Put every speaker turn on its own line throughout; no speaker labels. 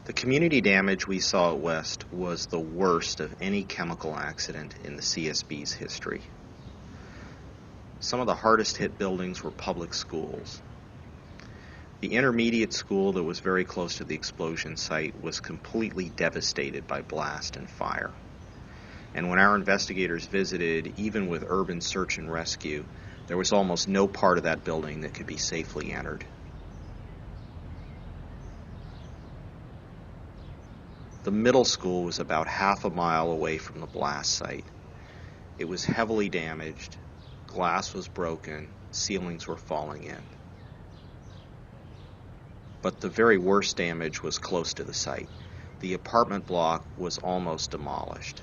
The community damage we saw at West was the worst of any chemical accident in the CSB's history. Some of the hardest hit buildings were public schools. The intermediate school that was very close to the explosion site was completely devastated by blast and fire. And when our investigators visited, even with urban search and rescue, there was almost no part of that building that could be safely entered. The middle school was about half a mile away from the blast site. It was heavily damaged, glass was broken, ceilings were falling in. But the very worst damage was close to the site. The apartment block was almost demolished.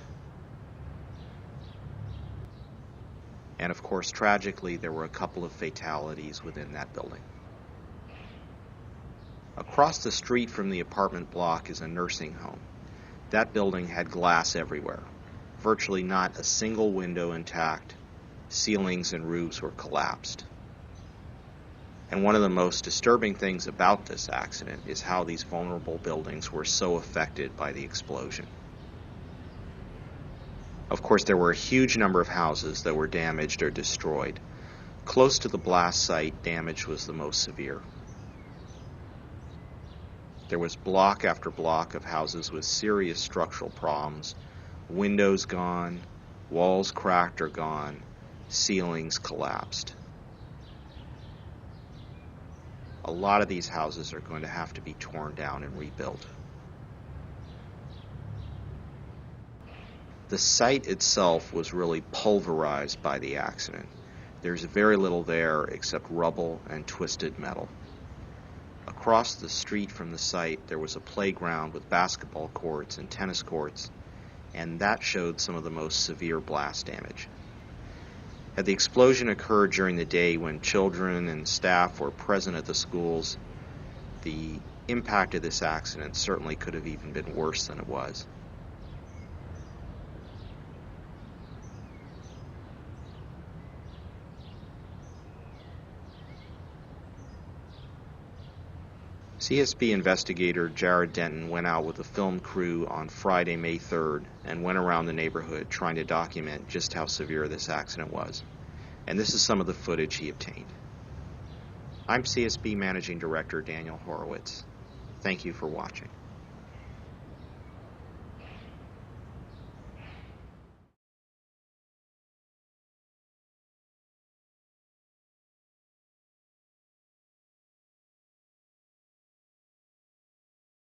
And of course, tragically, there were a couple of fatalities within that building. Across the street from the apartment block is a nursing home. That building had glass everywhere, virtually not a single window intact. Ceilings and roofs were collapsed. And one of the most disturbing things about this accident is how these vulnerable buildings were so affected by the explosion. Of course, there were a huge number of houses that were damaged or destroyed. Close to the blast site, damage was the most severe. There was block after block of houses with serious structural problems, windows gone, walls cracked or gone, ceilings collapsed. A lot of these houses are going to have to be torn down and rebuilt. The site itself was really pulverized by the accident. There's very little there except rubble and twisted metal. Across the street from the site, there was a playground with basketball courts and tennis courts, and that showed some of the most severe blast damage. Had the explosion occurred during the day when children and staff were present at the schools, the impact of this accident certainly could have even been worse than it was. CSB investigator Jerad Denton went out with a film crew on Friday, May 3rd, and went around the neighborhood trying to document just how severe this accident was. And this is some of the footage he obtained. I'm CSB Managing Director Daniel Horowitz. Thank you for watching.